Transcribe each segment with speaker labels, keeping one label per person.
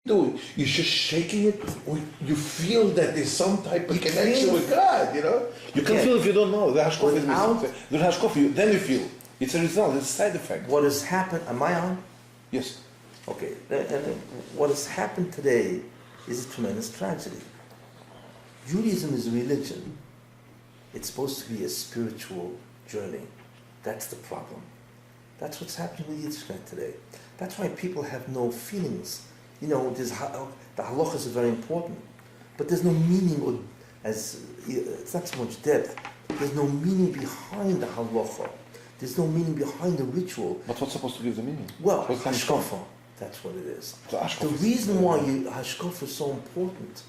Speaker 1: do? You're just shaking it, or you feel that there's some type of connection with God, you know? You can feel if you don't know. The hashkofa is missing. The hashkofa, then you feel. It's a result, it's a side effect.
Speaker 2: What has happened, am I on?
Speaker 1: Yes.
Speaker 2: Okay, and what has happened today is a tremendous tragedy. Judaism is a religion. It's supposed to be a spiritual journey. That's the problem. That's what's happening with Yiddishkeit today. That's why people have no feelings. You know, the halachas are very important, but there's no meaning, or it's not so much depth. There's no meaning behind the halacha. There's no meaning behind the ritual.
Speaker 1: But what's supposed to give the meaning?
Speaker 2: Well, hashkofa. That's what it is. The reason why hashkofa is so important,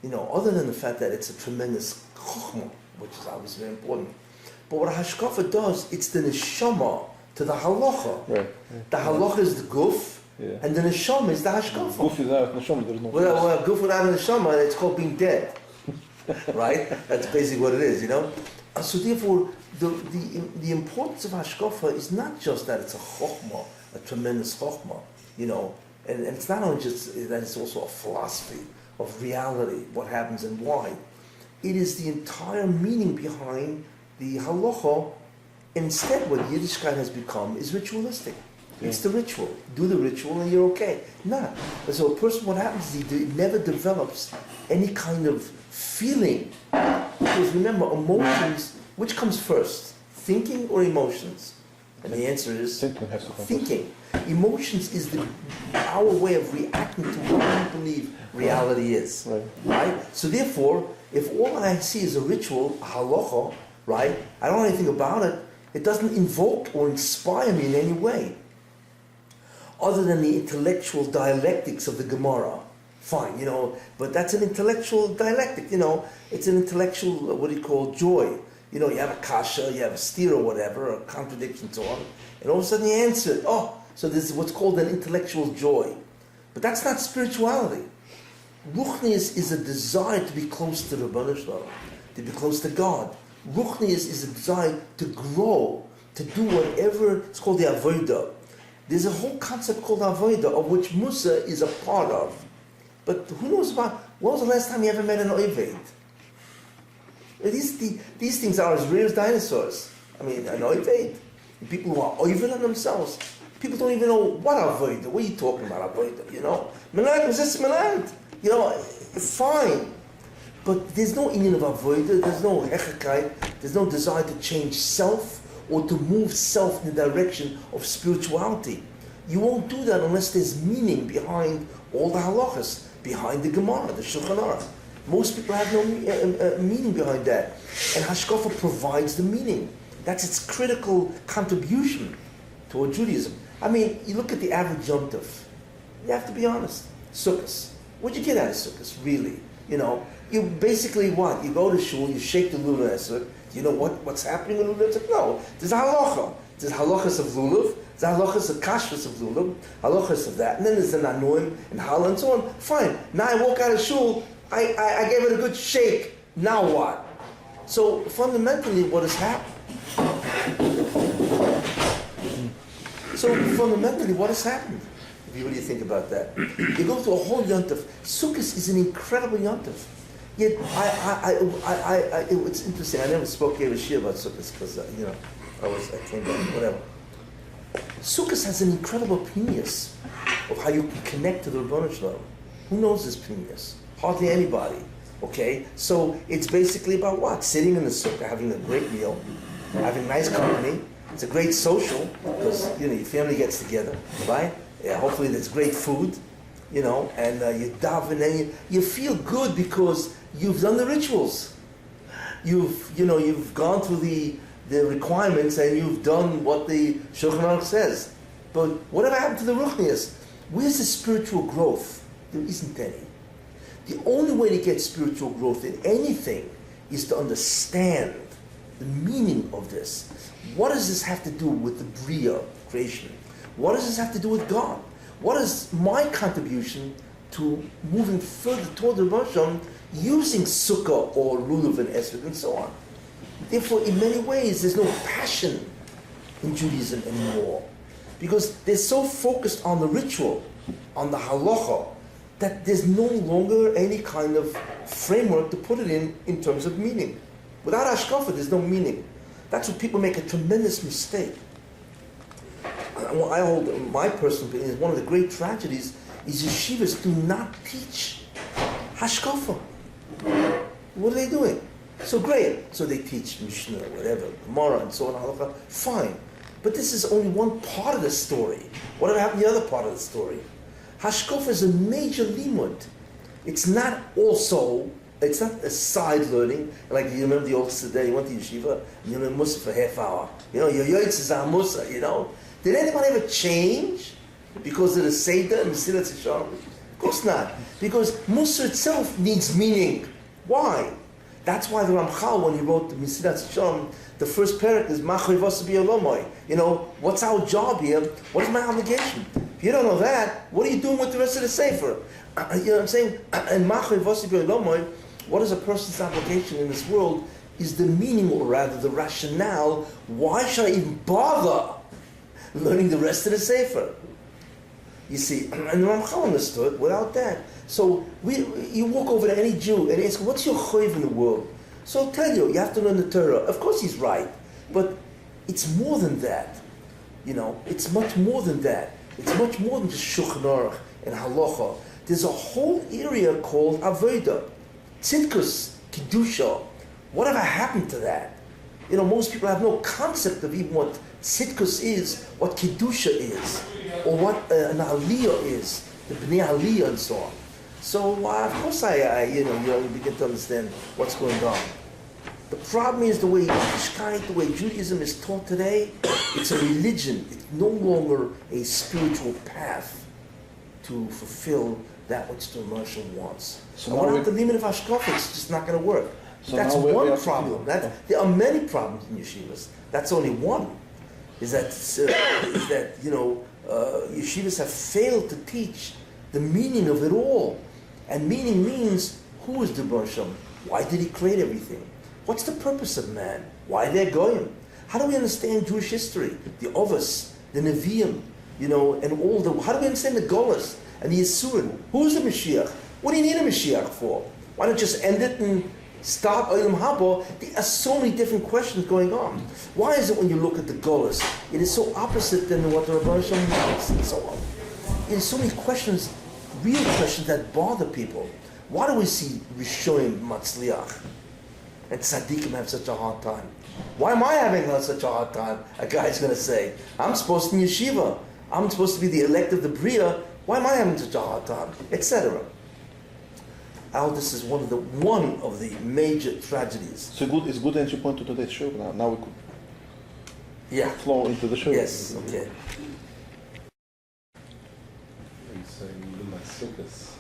Speaker 2: you know, other than the fact that it's a tremendous chokhmah, which is obviously very important, but what hashkofa does, it's the neshama to the halacha. Right. The halacha is the guf, and the neshama is the hashkofa.
Speaker 1: Guf without neshama, there's no.
Speaker 2: Well, guf without a neshama, it's called being dead. Right? That's basically what it is, you know? So therefore, the importance of hashkofa is not just that it's a chokhmah, a tremendous chokhmah, you know, and it's not only just that, it's also a philosophy of reality, what happens and why. It is the entire meaning behind the halacha. Instead, what Yiddishkeit has become is ritualistic. Yeah. It's the ritual. Do the ritual and you're okay. Not. So a person, what happens is he never develops any kind of feeling. Because remember, emotions, which comes first? Thinking or emotions? And the answer is thinking. Emotions is our way of reacting to what we believe reality is. Right? So therefore, if all I see is a ritual, a halacha, right? I don't know anything about it. It doesn't invoke or inspire me in any way. Other than the intellectual dialectics of the Gemara. Fine, you know, but that's an intellectual dialectic, you know. It's an intellectual, what do you call, joy. You know, you have a kasha, you have a steer or whatever, a contradiction so on, and all of a sudden you answer it. Oh, so this is what's called an intellectual joy. But that's not spirituality. Ruchnius is a desire to be close to the Rebbeinu Shalom, to be close to God. Ruchnius is a desire to grow, to do whatever, it's called the avodah. There's a whole concept called avodah, of which Musa is a part of. But who knows about, when was the last time you ever met an oived? These things are as rare as dinosaurs. I mean, an oived. People who are oived on themselves. People don't even know what avodah. What are you talking about, avodah? You know? Menad, resist menad. You know, fine. But there's no union of avodah, there's no hechakai, there's no desire to change self or to move self in the direction of spirituality. You won't do that unless there's meaning behind all the halachas, behind the Gemara, the Shulchan Aruch. Most people have no meaning behind that. And hashkofa provides the meaning. That's its critical contribution toward Judaism. I mean, you look at the average Yom Tov. You have to be honest. Sukkos. What'd you get out of Sukkos, really? You know, you basically what? You go to shul, you shake the lulav esrog. Do you know what's happening with lulav esrog? No. There's a halacha. There's halachas of lulav. There's halachas of kashrus of lulav. Halachas of that. And then there's the nanuim and halal and so on. Fine. Now I walk out of shul. I gave it a good shake. Now what? So fundamentally, what has happened? What do you think about that? You go through a whole yontif. Sukkot is an incredible yontif. Yet, it's interesting. I never spoke here with Shia about Sukkot because you know I came back, whatever. Sukkot has an incredible pnimius of how you can connect to the Rebbeinu Shalom. Who knows this pnimius? Hardly anybody. Okay, so it's basically about what? Sitting in the sukkah, having a great meal, having nice company. It's a great social because you know your family gets together, right? Yeah, hopefully there's great food, you know, and you daven and you feel good because you've done the rituals. You've gone through the requirements and you've done what the Shulchan Aruch says. But whatever happened to the Ruchnius? Where's the spiritual growth? There isn't any. The only way to get spiritual growth in anything is to understand the meaning of this. What does this have to do with the Bria, creation? What does this have to do with God? What is my contribution to moving further toward the Rebbeinu Shalom using sukkah or lulav and esrog and so on? Therefore, in many ways, there's no passion in Judaism anymore because they're so focused on the ritual, on the halacha, that there's no longer any kind of framework to put it in terms of meaning. Without hashkofa, there's no meaning. That's where people make a tremendous mistake. I hold, my personal opinion, is one of the great tragedies is yeshivas do not teach hashkofa. What are they doing? So great. So they teach Mishnah, whatever, Gemara, and so on, Halacha. Fine. But this is only one part of the story. Whatever happened to the other part of the story? Hashkofa is a major limud. It's not a side learning. Like, you remember the old Siddur, you went to yeshiva, and you learned Musa for half hour. You know, your yoitz is on Musa, you know. Did anybody ever change because of the Seder and the Mesilat Yesharim? Of course not. Because Musa itself needs meaning. Why? That's why the Ramchal, when he wrote the Mesilat Yesharim, the first parak is Machriv Vasabi Olomoy. You know, what's our job here? What is my obligation? If you don't know that, what are you doing with the rest of the Sefer? You know what I'm saying? And Machriv Vasabi Olomoy, what is a person's obligation in this world is the meaning, or rather the rationale. Why should I even bother learning the rest of the Sefer? You see, and the Ramchal understood without that. So you walk over to any Jew and ask, what's your choiv in the world? So I'll tell you, you have to learn the Torah. Of course he's right, but it's more than that. You know, it's much more than that. It's much more than just Shulchan Aruch and Halacha. There's a whole area called Avodah, Tzidkus, Kedusha. Whatever happened to that? You know, most people have no concept of even what Tzidkus is, what Kedusha is, or what an Aliyah is, the Bnei Aliyah and so on. So of course you begin to understand what's going on. The problem is the way Yiddishkeit, the way Judaism is taught today, it's a religion. It's no longer a spiritual path to fulfill that which the Immersion wants. So without the limud of hashkofa, it's just not going to work. So that's one problem. There are many problems in yeshivas. That's only one. Is that yeshivas have failed to teach the meaning of it all. And meaning means, who is the Barsham? Why did he create everything? What's the purpose of man? Why they're going? How do we understand Jewish history? The Ovos, the Nevi'im, and how do we understand the Golas and the Yisurim? Who's the Mashiach? What do you need a Mashiach for? Why not just end it and start Olam Haba? There are so many different questions going on. Why is it when you look at the Golas, it is so opposite than what the Rabbi Shalom wants and so on? There's so many questions, real questions that bother people. Why do we see Rishonim Matzliach and Tzaddikim have such a hard time? Why am I having such a hard time? A guy's going to say, I'm supposed to be in yeshiva. I'm supposed to be the elect of the Bria. Why am I having such a hard time? Etc. This is one of the major tragedies.
Speaker 1: So it's good entry point to today's show. Now we could flow into the show.
Speaker 2: Yes, okay.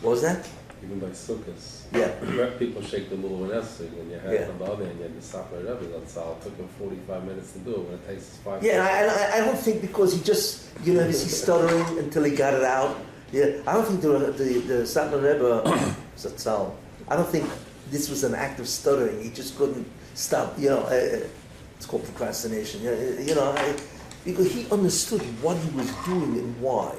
Speaker 2: What was that?
Speaker 3: Even by sukkahs.
Speaker 2: Yeah.
Speaker 3: People shake the little nesting when you have on the other end, you have the supper and everything. That's all. It took him 45 minutes to do it when it takes us 5 minutes.
Speaker 2: Yeah, and I don't think because he just, he's stuttering until he got it out. Yeah, I don't think the Satmar Rebbe, Zatzal, I don't think this was an act of stuttering. He just couldn't stop, it's called procrastination. Because he understood what he was doing and why.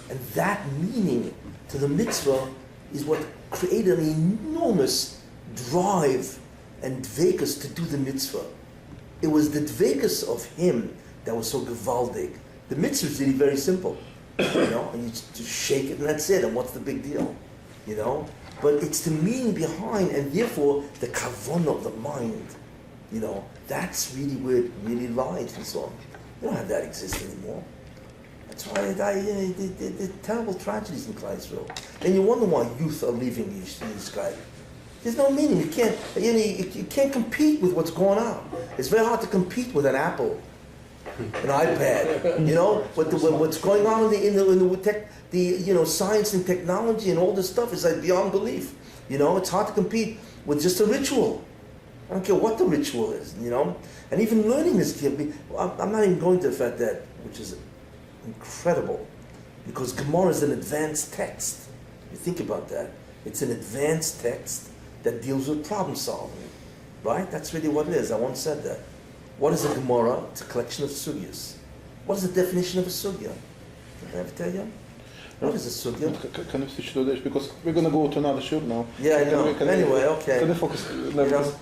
Speaker 2: And that meaning to the mitzvah is what created an enormous drive and dvekus to do the mitzvah. It was the dvekus of him that was so gewaldig. The mitzvah is really very simple, and you just shake it and that's it, and what's the big deal, But it's the meaning behind, and therefore the kavanah of the mind, that's really where it really lies and so on. You don't have that exist anymore. That's why the terrible tragedies in Klal Yisrael. And you wonder why youth are leaving this guy. There's no meaning. You can't. You can't compete with what's going on. It's very hard to compete with an Apple, an iPad. What's going on in the science and technology and all this stuff is like beyond belief. It's hard to compete with just a ritual. I don't care what the ritual is. And even learning this. I'm not even going to the fact that, which is incredible, because Gemara is an advanced text. You think about that. It's an advanced text that deals with problem solving, right? That's really what it is. I once said that. What is a Gemara? It's a collection of sugyas. What is the definition of a sugya? Can I ever tell you? What is a sugya?
Speaker 1: Can you switch to this? Because we're going to go to another shoot now.
Speaker 2: Yeah, I know. Anyway, okay.
Speaker 1: Can you focus?
Speaker 2: You know,